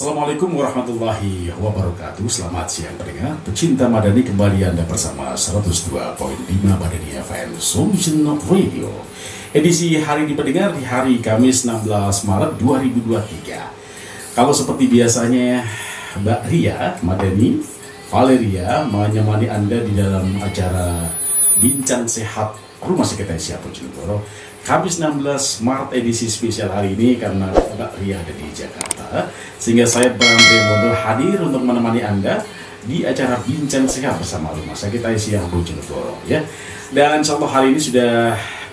Assalamualaikum warahmatullahi wabarakatuh. Selamat siang pendengar pecinta Madani, kembali Anda bersama 102.5 Madani FM Solution Radio. Edisi hari ini pendengar di hari Kamis 16 Maret 2023. Kalau seperti biasanya Mbak Ria Madani Valeria menemani Anda di dalam acara Bincang Sehat Rumah Sakit Aisyah Bojonegoro Kamis 16 Maret edisi spesial hari ini, karena Mbak Ria ada di Jakarta, sehingga saya Bram Remondo hadir untuk menemani Anda di acara Bincang Sehat bersama Rumah Sakit Aisyah Bojonegoro ya. Dan insya Allah hari ini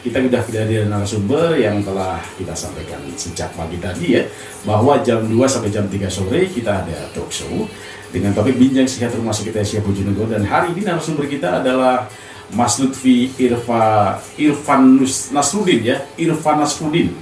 kita sudah kedatangan narasumber yang telah kita sampaikan sejak pagi tadi ya, bahwa jam 2 sampai jam 3 sore kita ada talk show dengan topik Bincang Sehat Rumah Sakit Aisyah Bojonegoro. Dan hari ini narasumber kita adalah Mas Lutfi Irfan Nasruddin ya, Irfan Nasruddin,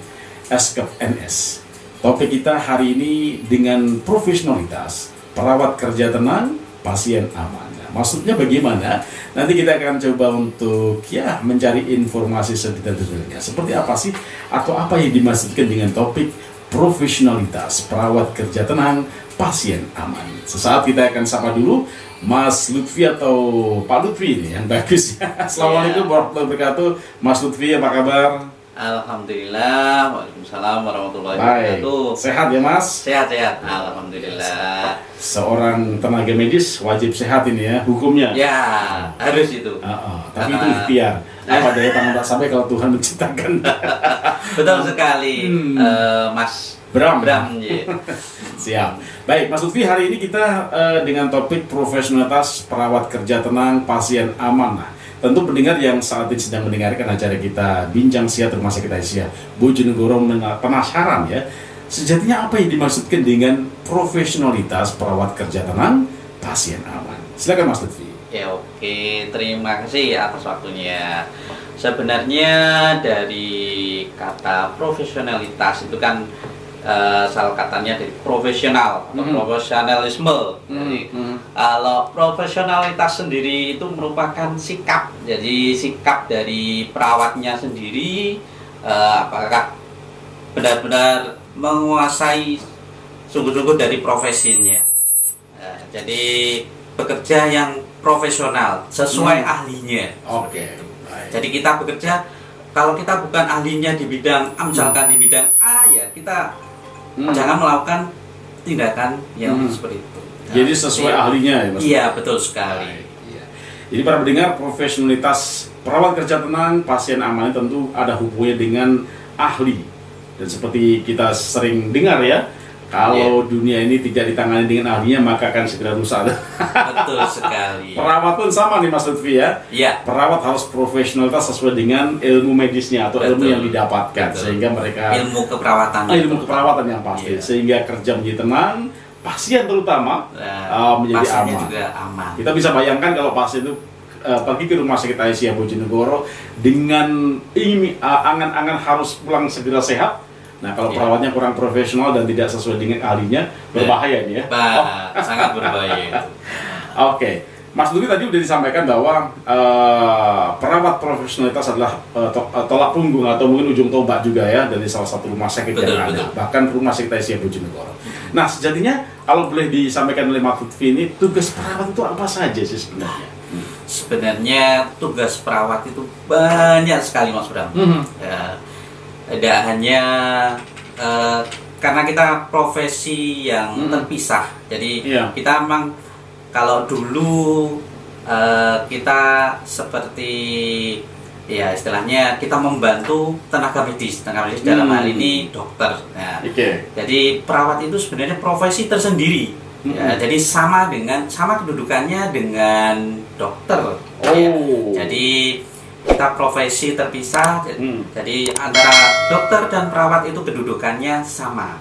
SKEP NS. Topik kita hari ini dengan profesionalitas, perawat kerja tenang, pasien aman. Nah, maksudnya bagaimana? Nanti kita akan coba untuk mencari informasi sedetail-detailnya. Seperti apa sih atau apa yang dimaksudkan dengan topik profesionalitas, perawat kerja tenang, pasien aman. Sesaat kita akan sapa dulu Mas Lutfi atau Pak Lutfi ini yang bagus ya. Assalamualaikum warahmatullahi wabarakatuh. Mas Lutfi, apa kabar? Alhamdulillah. Waalaikumsalam warahmatullahi wabarakatuh. Sehat ya Mas? Sehat. Alhamdulillah. Seorang tenaga medis wajib sehat ini ya, hukumnya. Ya, harus itu. Tapi itu ikhtiar. Apa daya tangan tak sampai kalau Tuhan menciptakan. Betul sekali, Mas Bram ya. Siap. Baik, Mas Lutfi, hari ini kita dengan topik profesionalitas, perawat kerja tenang, pasien aman. Nah, tentu pendengar yang saat ini sedang mendengarkan acara kita Bincang Sehat Rumah Sakit Aisyah Bojonegoro penasaran ya, sejatinya apa yang dimaksudkan dengan profesionalitas, perawat kerja tenang, pasien aman. Silakan Mas Lutfi. Ya, oke, terima kasih atas waktunya. Sebenarnya dari kata profesionalitas itu kan salah katanya dari profesional atau profesionalisme. Jadi kalau profesionalitas sendiri itu merupakan sikap. Jadi sikap dari perawatnya sendiri, apakah benar-benar menguasai sungguh-sungguh dari profesinya. Jadi bekerja yang profesional sesuai ahlinya. Oke. Jadi kita bekerja, kalau kita bukan ahlinya di bidang misalkan di bidang A, ya kita jangan melakukan tindakan yang seperti itu. Nah, jadi sesuai ahlinya ya Mas? Iya, betul sekali. Iya. Jadi para pendengar, profesionalitas perawat kerja tenang, pasien aman tentu ada hubungannya dengan ahli. Dan seperti kita sering dengar ya, kalau dunia ini tidak ditangani dengan ahlinya maka akan segera rusak. Betul sekali. Perawat pun sama nih Mas Lutfi ya. Iya. Perawat harus profesionalitas sesuai dengan ilmu medisnya atau ilmu yang didapatkan. Sehingga mereka ilmu keperawatan yang pasti. Sehingga kerja menjadi tenang, pasien terutama menjadi aman. Juga aman. Kita bisa bayangkan kalau pasien itu pergi ke Rumah Sakit Aisyah Bojonegoro dengan angan-angan harus pulang segera sehat. Nah, kalau perawatnya kurang profesional dan tidak sesuai dengan ahlinya, berbahaya ini ya. Sangat berbahaya. Oke. Mas Lutfi tadi sudah disampaikan bahwa perawat profesionalitas adalah tolak punggung atau mungkin ujung tombak juga ya dari salah satu rumah sakit yang ada, bahkan Rumah Sakit Aisyah Bojonegoro. Nah, sejatinya kalau boleh disampaikan oleh Mas Lutfi ini, tugas perawat itu apa saja sih sebenarnya? Sebenarnya tugas perawat itu banyak sekali Mas Bram. Tidak hanya karena kita profesi yang terpisah, jadi kita memang kalau dulu kita seperti ya istilahnya kita membantu tenaga medis dalam hal ini dokter. Nah, jadi perawat itu sebenarnya profesi tersendiri. Ya, jadi sama kedudukannya dengan dokter. Ya. Jadi kita profesi terpisah, jadi antara dokter dan perawat itu kedudukannya sama.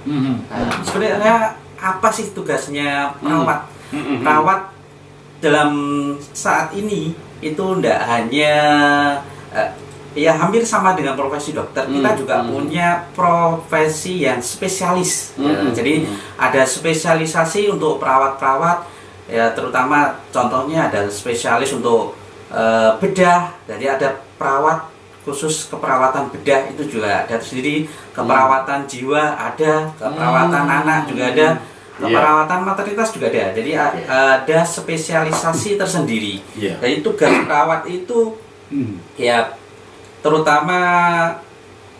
Sebenarnya apa sih tugasnya perawat? Perawat dalam saat ini itu tidak hanya ya hampir sama dengan profesi dokter. Kita juga punya profesi yang spesialis. Jadi ada spesialisasi untuk perawat-perawat, ya terutama contohnya ada spesialis untuk bedah, jadi ada perawat khusus keperawatan bedah itu juga ada sendiri, keperawatan jiwa ada, keperawatan anak juga ada. Perawatan maternitas juga ada. Jadi ada spesialisasi tersendiri. Jadi tugas perawat itu ya terutama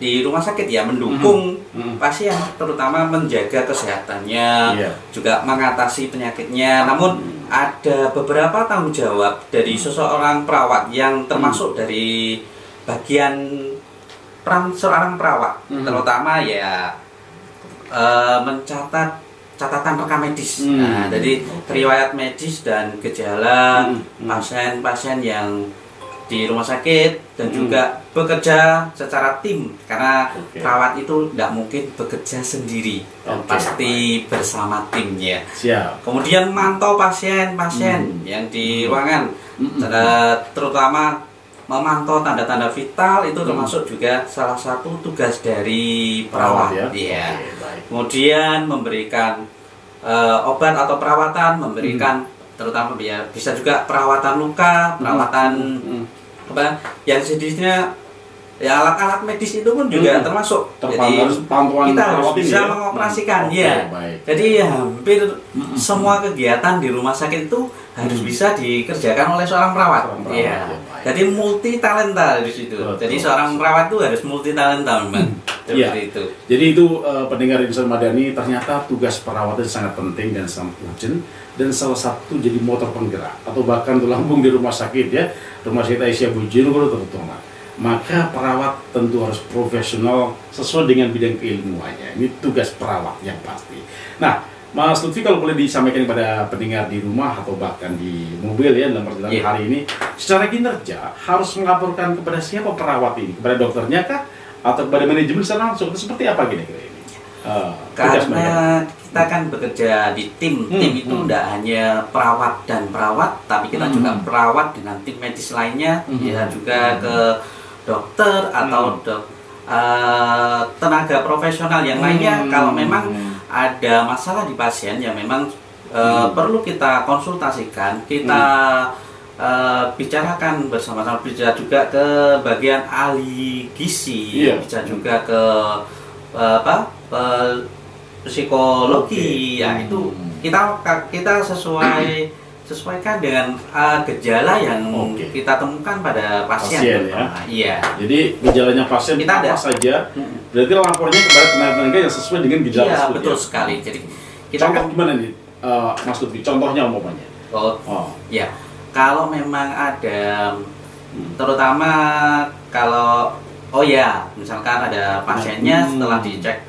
di rumah sakit ya mendukung pasien, terutama menjaga kesehatannya, juga mengatasi penyakitnya. Namun ada beberapa tanggung jawab dari seseorang perawat yang termasuk dari bagian peran seorang perawat, terutama ya mencatat catatan rekam medis. Nah, jadi riwayat medis dan gejala pasien-pasien yang di rumah sakit dan juga bekerja secara tim, karena perawat itu tidak mungkin bekerja sendiri, pasti bersama timnya. Kemudian mantau pasien-pasien yang di ruangan, terutama memantau tanda-tanda vital itu termasuk juga salah satu tugas dari perawat. Kemudian memberikan obat atau perawatan, memberikan terutama ya bisa juga perawatan luka, perawatan apa yang jenisnya ya alat-alat medis itu pun juga termasuk. Jadi kita harus bisa mengoperasikan Jadi hampir semua kegiatan di rumah sakit itu harus bisa dikerjakan oleh seorang perawat. Jadi multi talenta di situ. Jadi seorang perawat itu harus multi talenta memang. Itu. Jadi itu pendengar Insan Madani, ternyata tugas perawat itu sangat penting dan sangat urgent, dan salah satu jadi motor penggerak atau bahkan tulang punggung di rumah sakit ya, Rumah Sakit Aisyah Bojonegoro terutama. Maka perawat tentu harus profesional sesuai dengan bidang keilmuannya. Ini tugas perawat yang pasti. Nah, Mas Lutfi, kalau boleh disampaikan kepada pendengar di rumah atau bahkan di mobil ya dalam perjalanan hari ini, secara kinerja harus melaporkan kepada siapa perawat ini? Kepada dokternya kah? Atau kepada manajemen secara langsung? Seperti apa kira-kira ini? Karena kita kan bekerja di tim itu tidak hanya perawat dan perawat, tapi kita juga perawat dengan tim medis lainnya, bisa juga ke dokter atau tenaga profesional yang lainnya. Kalau memang ada masalah di pasien, ya memang perlu kita konsultasikan, kita bicarakan bersama-sama, bisa juga ke bagian ahli gizi, bisa juga ke psikologi. Ya itu kita sesuaikan dengan gejala yang kita temukan pada pasien ya. Jadi gejalanya pasien kita apa saja, berarti lapornya kepada tenaga yang sesuai dengan gejala tersebut. Betul sekali. Jadi kita contoh gimana nih, Mas Lutfi? Contohnya umpamanya? Kalau memang ada, terutama kalau misalkan ada pasiennya setelah dicek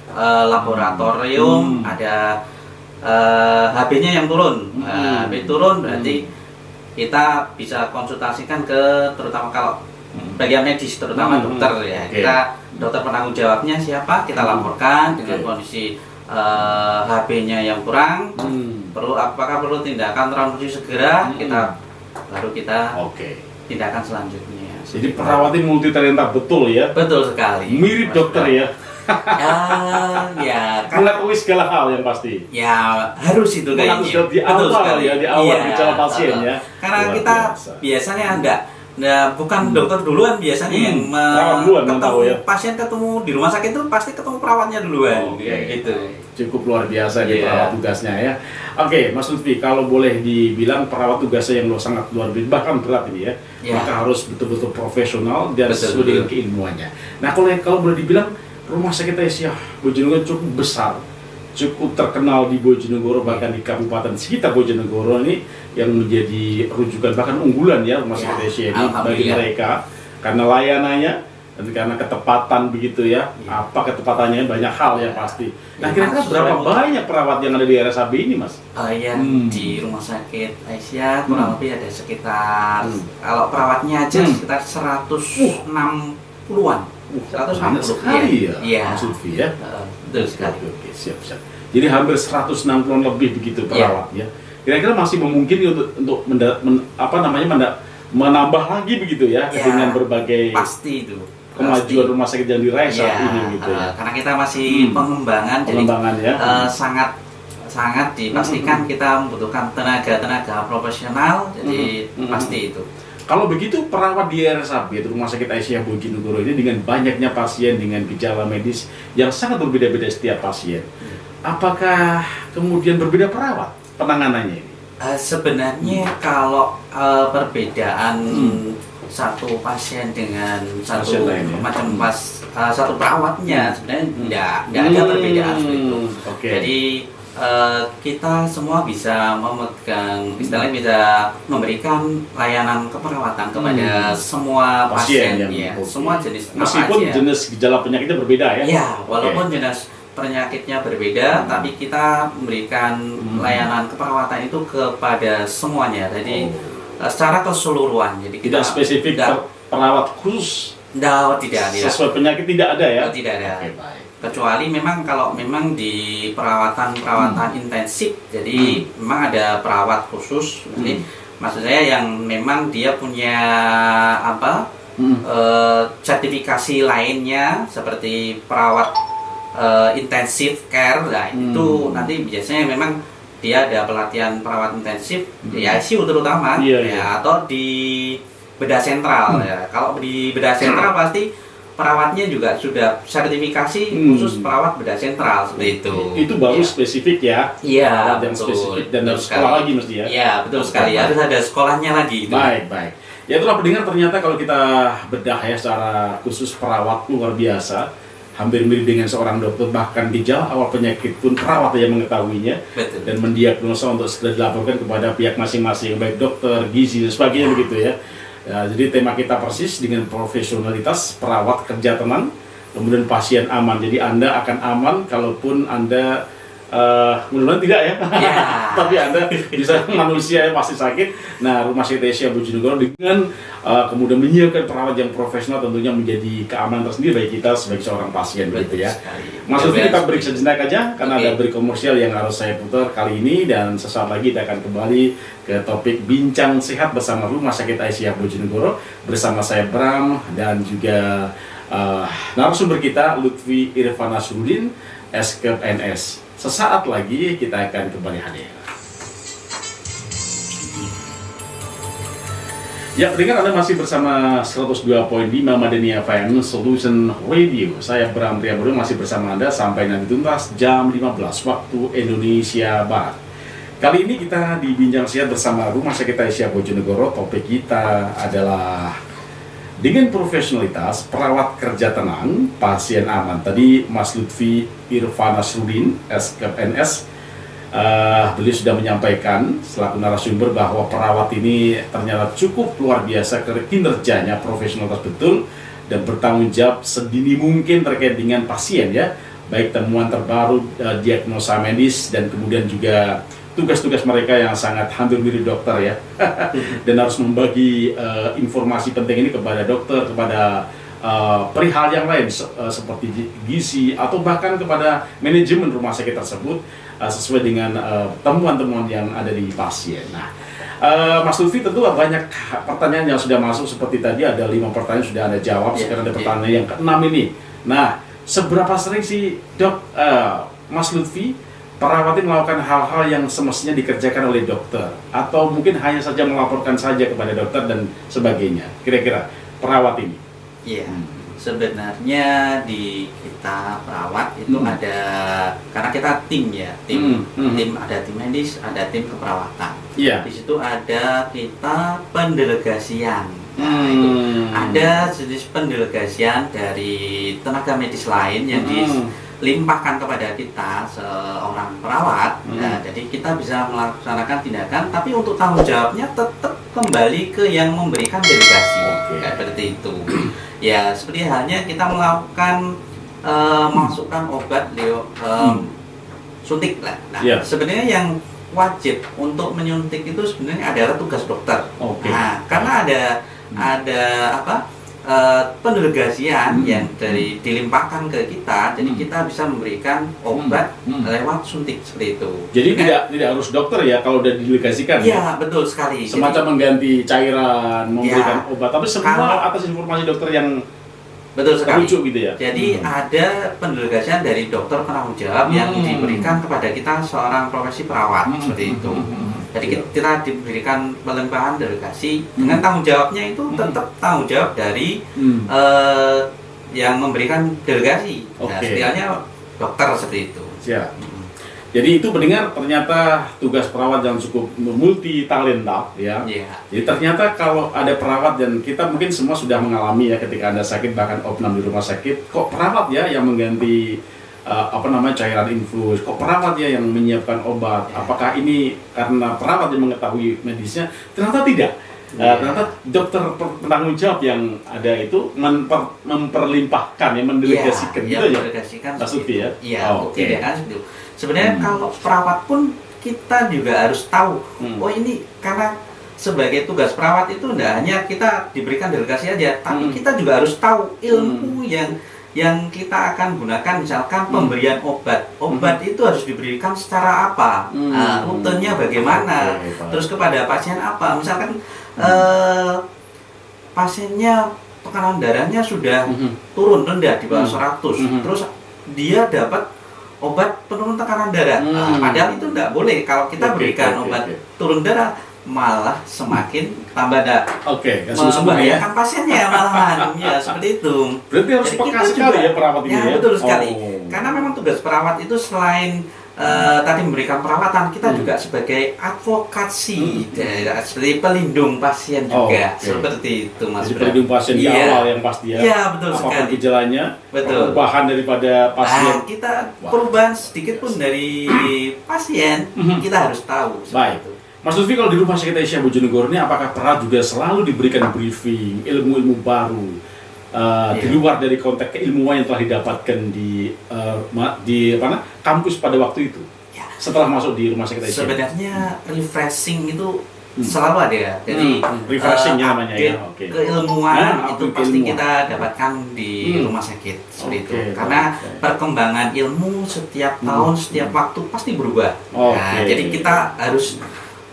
laboratorium ada HB-nya yang turun, HB turun berarti kita bisa konsultasikan ke, terutama kalau bagian medis, terutama dokter ya. Kita dokter penanggung jawabnya siapa, kita laporkan dengan kondisi HB-nya yang kurang, apakah perlu tindakan transfusi segera, baru kita tindakan selanjutnya. Jadi perawat ini multi talenta betul ya? Betul sekali. Mirip dokter ya? Mengetahui segala hal yang pasti. Ya harus itu kayaknya. Di awal di awal gejala pasien ya. Karena kita biasanya bukan dokter duluan biasanya yang pasien ketemu di rumah sakit itu pasti ketemu perawatnya duluan. Gitu. Cukup luar biasa di perawat tugasnya ya. Oke, Mas Lutfi, kalau boleh dibilang perawat tugasnya yang sangat luar biasa, bahkan berat ini ya, maka harus betul-betul profesional dan sesuai dengan keilmuannya. Nah, kalau boleh dibilang Rumah Sakit Aisyah Bojonegoro cukup besar, cukup terkenal di Bojonegoro, bahkan di kabupaten sekitar Bojonegoro ini yang menjadi rujukan bahkan unggulan ya Rumah Sakit Aisyah ini bagi mereka karena layanannya dan karena ketepatan begitu ya. Apa ketepatannya, banyak hal ya pasti. Nah, kira-kira berapa banyak perawat yang ada di RSAB ini, Mas? Di Rumah Sakit Aisyah kurang lebih ada sekitar kalau perawatnya aja sekitar 160-an. 160 sekali ya, Mas Lutfi ya. Betul sekali. Oke, siap. Jadi hampir 160 lebih begitu perawat ya. Kira-kira masih memungkinkan untuk menambah lagi begitu ya, dengan berbagai pasti itu kemajuan rumah sakit yang diraih saat ini gitu ya. Karena kita masih pengembangan jadi sangat dipastikan kita membutuhkan tenaga profesional, jadi pasti itu. Kalau begitu perawat di RSAB, Rumah Sakit Aisyah Bojonegoro ini dengan banyaknya pasien dengan gejala medis yang sangat berbeda-beda setiap pasien. Apakah kemudian berbeda perawat penanganannya ini? Sebenarnya kalau perbedaan satu pasien dengan satu macam satu perawatnya sebenarnya tidak ada perbedaan seperti itu. Jadi kita semua bisa memegang, istilahnya bisa memberikan layanan keperawatan kepada semua pasien, ya, semua jenis. Meskipun jenis gejala penyakitnya berbeda ya. Ya, walaupun jenis penyakitnya berbeda, tapi kita memberikan layanan keperawatan itu kepada semuanya. Jadi secara keseluruhan. Jadi tidak spesifik perawat khusus. Tidak. Sesuai penyakit tidak ada ya. Tidak ada. Kecuali memang kalau memang di perawatan intensif, jadi memang ada perawat khusus. Jadi maksud saya yang memang dia punya sertifikasi lainnya seperti perawat intensif care, nah itu nanti biasanya memang dia ada pelatihan perawat intensif di ICU terutama, atau di bedah sentral ya. Kalau di bedah sentral pasti perawatnya juga sudah sertifikasi khusus perawat bedah sentral seperti itu. Itu baru spesifik ya. Iya, yang spesifik dan harus sekolah lagi mesti ya. Iya, betul sekali. Harus ada sekolahnya lagi. Baik. Ya itulah pendengar, ternyata kalau kita bedah ya secara khusus perawat luar biasa, hampir mirip dengan seorang dokter, bahkan gejala awal penyakit pun perawat yang mengetahuinya. Betul. Dan mendiagnosa untuk segera dilaporkan kepada pihak masing-masing, baik dokter, gizi dan sebagainya begitu ya. Ya, jadi tema kita persis dengan profesionalitas perawat kerja tenang, kemudian pasien aman. Jadi Anda akan aman kalaupun Anda mudah-mudahan tidak ya, tapi Anda bisa manusia yang pasti sakit. Nah, Rumah Sakit Aisyah Bojonegoro dengan kemudian menyiapkan perawat yang profesional tentunya menjadi keamanan tersendiri bagi kita sebagai seorang pasien begitu ya. Maksudnya kita break sejenak aja karena ada break komersial yang harus saya putar kali ini, dan sesaat lagi kita akan kembali ke topik bincang sehat bersama Rumah Sakit Aisyah Bojonegoro bersama saya Bram dan juga narasumber kita Lutfi Irfan Nasruddin, SKEP NS. Sesaat lagi kita akan kembali hadir. Ya, dengan Anda masih bersama 102.5 Madani FM Solution Radio. Saya Bram Priambodo masih bersama Anda sampai nanti tuntas jam 15 waktu Indonesia Barat. Kali ini kita di Bincang Sehat bersama Rumah Sakit Aisyah Bojonegoro. Topik kita adalah dengan profesionalitas perawat kerja tenang, pasien aman. Tadi Mas Lutfi Irfan Nasruddin, SKEP NS, beliau sudah menyampaikan selaku narasumber bahwa perawat ini ternyata cukup luar biasa kinerjanya, profesionalitas betul dan bertanggung jawab sedini mungkin terkait dengan pasien ya, baik temuan terbaru, diagnosa medis, dan kemudian juga tugas-tugas mereka yang sangat hampir mirip dokter ya, dan harus membagi informasi penting ini kepada dokter, kepada perihal yang lain seperti gizi atau bahkan kepada manajemen rumah sakit tersebut sesuai dengan temuan-temuan yang ada di pasien. Nah, Mas Lutfi, tentu banyak pertanyaan yang sudah masuk seperti tadi ada 5 pertanyaan sudah Anda jawab, sekarang ada pertanyaan yang ke-6 ini. Nah, seberapa sering sih Dok, Mas Lutfi perawat ini melakukan hal-hal yang semestinya dikerjakan oleh dokter, atau mungkin hanya saja melaporkan saja kepada dokter dan sebagainya? Kira-kira perawat ini? Iya, sebenarnya di kita perawat itu ada, karena kita tim ya, tim ada tim medis, ada tim keperawatan. Di situ ada kita pendelegasian. Nah, itu ada jenis pendelegasian dari tenaga medis lain yang dilimpahkan kepada kita seorang perawat. Nah, jadi kita bisa melaksanakan tindakan, tapi untuk tanggung jawabnya tetap kembali ke yang memberikan delegasi. Kayak seperti itu. Ya, seperti halnya kita melakukan masukkan obat suntik lah. Nah, sebenarnya yang wajib untuk menyuntik itu sebenarnya adalah tugas dokter. Nah, karena ada pendelegasian yang dilimpahkan ke kita, jadi kita bisa memberikan obat lewat suntik seperti itu. Jadi tidak harus dokter ya kalau udah didelegasikan. Iya, betul sekali. Semacam mengganti cairan, memberikan obat, tapi semua atas informasi dokter yang Betul sekali. Lucu gitu ya. Jadi ada pendelegasian dari dokter penanggung jawab yang diberikan kepada kita seorang profesi perawat seperti itu. Jadi kita diberikan pelimpahan delegasi dengan tanggung jawabnya itu tetap tanggung jawab dari yang memberikan delegasi. Nah, setidaknya dokter seperti itu. Siap. Jadi itu mendengar ternyata tugas perawat yang cukup multi talenta ya. Jadi ternyata kalau ada perawat dan kita mungkin semua sudah mengalami ya ketika Anda sakit bahkan opnam di rumah sakit, kok perawat ya yang mengganti cairan infus, kok perawat ya yang menyiapkan obat. Apakah ini karena perawat yang mengetahui medisnya? Ternyata tidak. Ternyata dokter penanggung jawab yang ada itu memperlimpahkan ya, mendelegasikan gitu ya. Pak Sufi ya. Iya, tidak kan itu. Sebenarnya kalau perawat pun kita juga harus tahu, oh ini karena sebagai tugas perawat itu tidak hanya kita diberikan delegasi aja, tapi kita juga harus tahu ilmu yang kita akan gunakan, misalkan pemberian obat. Obat itu harus diberikan secara apa, rutenya bagaimana, terus kepada pasien apa. Misalkan pasiennya tekanan darahnya sudah turun rendah di bawah 100, terus dia dapat obat penurun tekanan darah. Padahal itu tidak boleh. Kalau kita berikan obat turun darah, malah semakin tambah membahayakan pasiennya malahan. Ya seperti itu. Berarti harus peka sekali ya perawat ini ya. Betul sekali. Karena memang tugas perawat itu selain tadi memberikan perawatan, kita juga sebagai advokasi, seperti pelindung pasien juga, seperti itu Mas. Pelindung pasien di awal yang pasti ya. Iya betul sekali. Apapun gejalanya, perubahan daripada pasien. Kita perubahan sedikit pun dari pasien, kita harus tahu. Baik. Mas Lutfi, kalau di Rumah Sakit Aisyah Bojonegoro ini, apakah perawat juga selalu diberikan briefing ilmu-ilmu baru? Di luar dari konteks keilmuan yang telah didapatkan di kampus pada waktu itu, setelah masuk di Rumah Sakit Aisyah. Sebenarnya refreshing itu selalu ada ya. Jadi refreshingnya namanya ya. Keilmuan itu pasti kita dapatkan di rumah sakit seperti itu. Karena perkembangan ilmu setiap tahun, setiap waktu pasti berubah. Jadi kita harus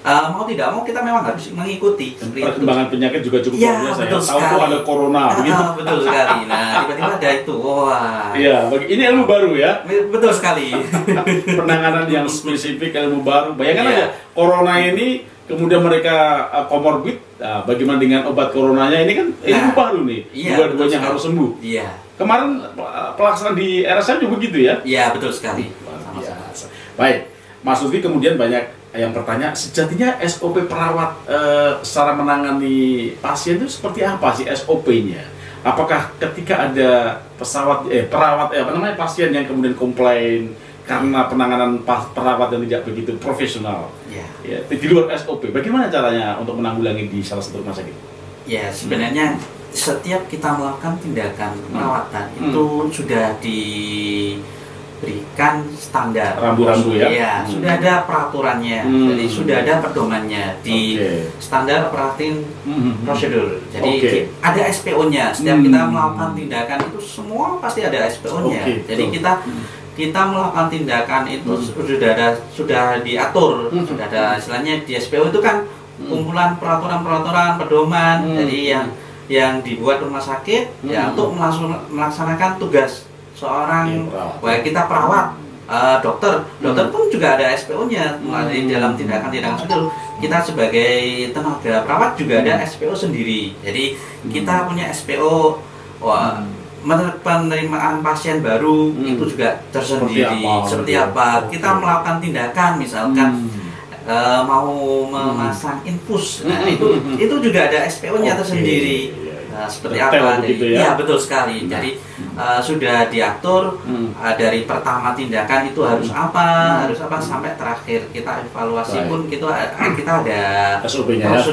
mau tidak mau kita memang harus mengikuti. Perkembangan penyakit juga cukup luar biasa ya. Tahu tuh ada corona begitu. Betul sekali. Nah, tiba-tiba ada itu. Wah. Iya, ini ilmu baru ya. Betul sekali. Penanganan yang spesifik, ilmu baru. Bayangkan aja corona ini kemudian mereka komorbid. Bagaimana dengan obat coronanya ini kan ilmu baru nih. Dua-duanya harus sembuh. Kemarin pelaksanaan di RSM juga begitu ya? Iya, betul sekali. Baik. Mas Lutfi, kemudian banyak yang bertanya, sejatinya SOP perawat secara menangani pasien itu seperti apa sih SOP-nya? Apakah ketika ada pasien yang kemudian komplain karena penanganan perawat yang tidak begitu profesional, di luar SOP, bagaimana caranya untuk menanggulangi di salah satu rumah sakit? Ya, sebenarnya setiap kita melakukan tindakan perawatan itu sudah diberikan standar rambu-rambu ya. Iya, sudah ada peraturannya. Jadi sudah ada pedomannya di standar operating prosedur. Jadi ada SPO-nya. Setiap kita melakukan tindakan itu semua pasti ada SPO-nya. Jadi kita melakukan tindakan itu sudah diatur, sudah ada istilahnya di SPO itu kan kumpulan peraturan-peraturan pedoman. Jadi yang dibuat rumah sakit ya untuk melaksanakan tugas seorang, baik kita perawat, dokter pun juga ada SPO-nya di dalam tindakan-tindakan itu. Kita sebagai tenaga perawat juga ada SPO sendiri. Jadi kita punya SPO, penerimaan pasien baru itu juga tersendiri. Seperti apa? Kita melakukan tindakan, misalkan mau memasang infus, itu juga ada SPO-nya tersendiri. Seperti apa? Iya betul sekali. Jadi sudah diatur dari pertama tindakan itu harus apa sampai terakhir kita evaluasi pun kita ada SOP-nya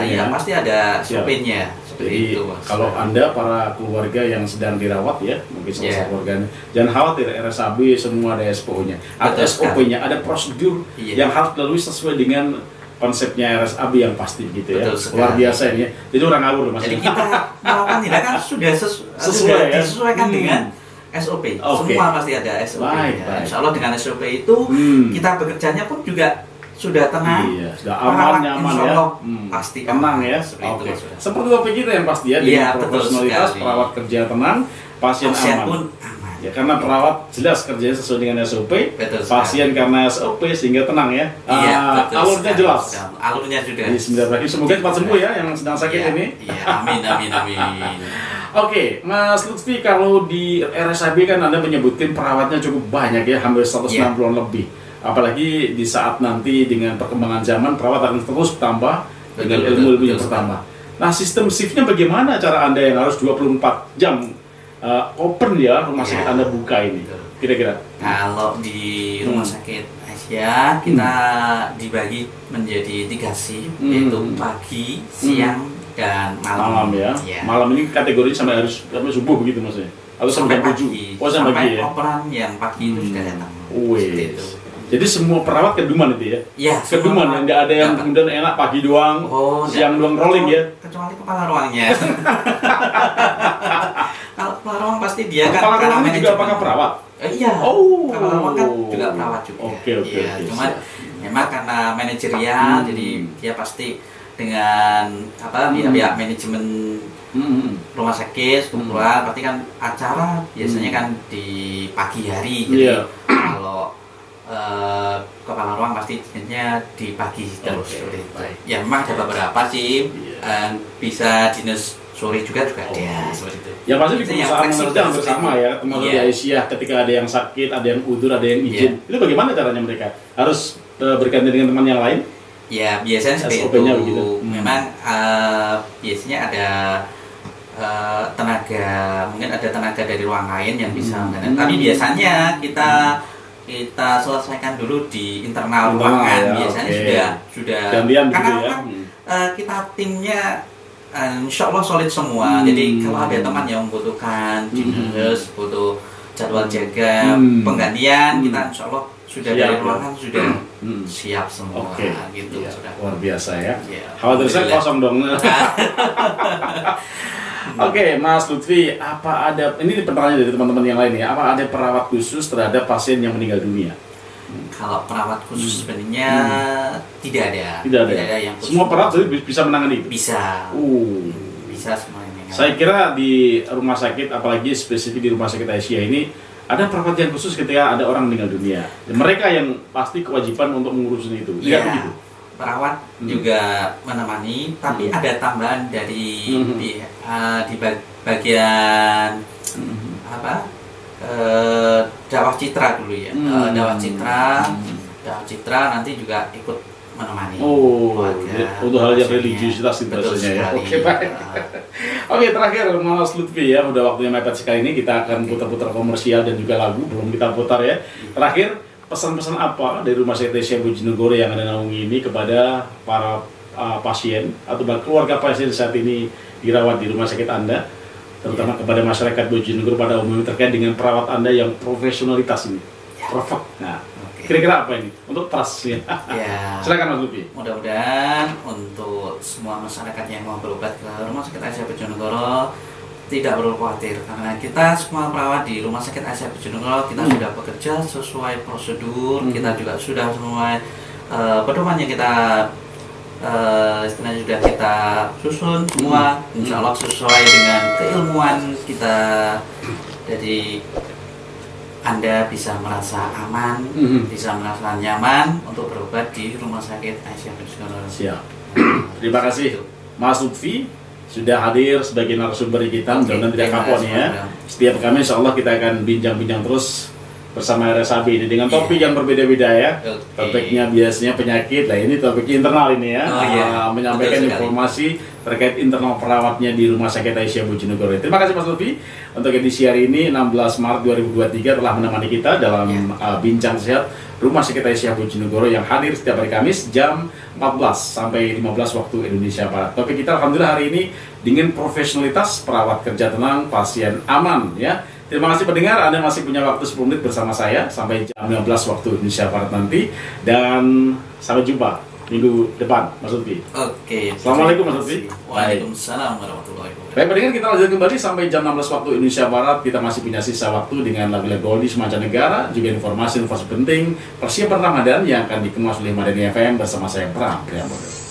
ya, pasti ada SOP-nya. Jadi itu, kalau Anda para keluarga yang sedang dirawat ya, mungkin salah satu keluarganya, jangan khawatir, RSAB semua ada SPO-nya, ada SOP-nya, ada prosedur yang harus dilalui sesuai dengan konsepnya RSAB yang pasti gitu ya. Luar biasa ini ya. Jadi orang ngawur Mas. Jadi kita melakukan tindakan sudah disesuaikan dengan SOP. Semua pasti ada SOP. Insya Allah dengan SOP itu kita bekerjanya pun juga sudah tenang, iya, sudah aman, nyaman ya, pasti tenang ya. Oke. Seperti topik kita yang pasti ya, dengan profesionalitas, perawat kerja tenang, pasien aman. Pun aman. Ya, karena perawat jelas kerjanya sesuai dengan SOP, pasien karena SOP sehingga tenang ya. Iya, alurnya jelas. Alurnya sudah. Bismillahirrahmanirrahim. Semoga cepat sembuh ya yang sedang sakit ini. Iya, amin. Oke, Mas Lutfi, kalau di RSAB kan Anda menyebutkan perawatnya cukup banyak ya, hampir 160-an lebih. Apalagi di saat nanti dengan perkembangan zaman, perawat akan terus bertambah dengan ilmu-ilmu yang bertambah. Nah, sistem shiftnya bagaimana cara Anda yang harus 24 jam open ya, rumah sakit Anda buka ini? Kira-kira? Kalau di rumah sakit Asia, kita dibagi menjadi 3 shift, yaitu pagi, siang, dan malam. Ya. Malam ini kategori sampai subuh begitu maksudnya? Atau sampai 7? Oh, sampai pagi ya? Operan yang pagi itu sudah datang. Jadi semua perawat keduman itu ya? Iya. Keduman, yang nggak ada yang kemudian enak pagi doang, siang doang rolling ya? Kecuali kepala ruangnya. Kalau kepala ruang pasti dia kan. Kepala ruang juga apakah perawat? Iya. Kepala ruang kan juga perawat juga. Oke. Cuma memang karena manajerial, jadi dia pasti dengan pihak manajemen rumah sakit, kumpulan, berarti kan acara biasanya kan di pagi hari. Jadi kalau kepala ruang pasti jenisnya di pagi terus. Ya memang ada beberapa sih bisa dinas sore juga ada seperti itu. Ya pasti di perusahaan menerja hampir sama ya, termasuk di Aisyah ketika ada yang sakit, ada yang udur, ada yang izin. Itu bagaimana caranya mereka? Harus berganti dengan teman yang lain? Ya biasanya seperti itu. Memang biasanya ada tenaga, mungkin ada tenaga dari ruang lain yang bisa tapi biasanya kita selesaikan dulu di internal ruangan. Biasanya sudah gantian karena gitu ya. Kita timnya insya Allah solid semua. Jadi kalau ada teman yang membutuhkan dinas, butuh jadwal jaga, penggantian, kita insya Allah sudah dari ruangan sudah siap semua. Gitu sudah. Luar biasa ya. Khawatir saya kosong dong. Oke, Mas Lutfi, apa ada, ini pertanyaan dari teman-teman yang lain ya, apa ada perawat khusus terhadap pasien yang meninggal dunia? Kalau perawat khusus sebenarnya tidak ada. Tidak ada yang khusus. Semua perawat bisa menangani itu? Bisa. Bisa semuanya. Saya kira di rumah sakit, apalagi spesifik di rumah sakit Aisyah ini, ada perawat yang khusus ketika ada orang meninggal dunia. Dan mereka yang pasti kewajiban untuk mengurusin itu. Tidak begitu? Perawat juga menemani, tapi ada tambahan dari di bagian dakwah citra dulu ya. Dakwah citra nanti juga ikut menemani. Untuk hal yang religiusitas itu maksudnya ya. Oke, baik. Oke, terakhir Mas Lutfi ya, udah waktunya mepet sekali ini, kita akan putar-putar komersial dan juga lagu, belum kita putar ya. Terakhir, pesan-pesan apa dari Rumah Sakit Aisyah Bojonegoro yang Anda naungi ini kepada para pasien atau keluarga pasien saat ini dirawat di rumah sakit Anda, terutama kepada masyarakat Bojonegoro pada umumnya terkait dengan perawat Anda yang profesionalitas ini, perfect. Nah, kira-kira apa ini untuk trust ya? Silakan Mas Lutfi. Mudah-mudahan untuk semua masyarakat yang mau berobat ke Rumah Sakit Aisyah Bojonegoro tidak perlu khawatir, karena kita semua perawat di Rumah Sakit Aisyah Bojonegoro kita sudah bekerja sesuai prosedur, kita juga sudah sesuai pedoman yang kita istilahnya sudah kita susun semua, insya Allah sesuai dengan keilmuan kita. Jadi Anda bisa merasa aman, bisa merasa nyaman untuk berobat di Rumah Sakit Aisyah Bojonegoro. Siap. Terima kasih Mas Lutfi sudah hadir sebagai narasumber kita, mudah-mudahan tidak kapok nih ya. Setiap kami insya Allah kita akan bincang-bincang terus bersama RSAB ini dengan topik yang berbeda-beda ya. Topiknya biasanya penyakit, lah ini topik internal ini ya. Menyampaikan informasi terkait internal perawatnya di Rumah Sakit Aisyah Bojonegoro. Terima kasih Mas Lutfi untuk edisi hari ini 16 Maret 2023 telah menemani kita dalam bincang sehat Rumah Sakit Aisyah Bojonegoro yang hadir setiap hari Kamis jam 14 sampai 15 waktu Indonesia Barat. Topik kita alhamdulillah hari ini dengan profesionalitas, perawat kerja tenang, pasien aman ya. Terima kasih pendengar, Anda masih punya waktu 10 menit bersama saya sampai jam 15 waktu Indonesia Barat nanti, dan sampai jumpa minggu depan, Mas Lutfi. Oke. Assalamualaikum Mas Lutfi. Waalaikumsalam warahmatullahi wabarakatuh. Baik pendengar, kita lanjut kembali sampai jam 16 waktu Indonesia Barat. Kita masih punya sisa waktu dengan lagu-lagu oldies mancanegara, juga informasi penting persiapan Ramadan yang akan dikemas oleh Madani FM bersama saya Pram Priambodo.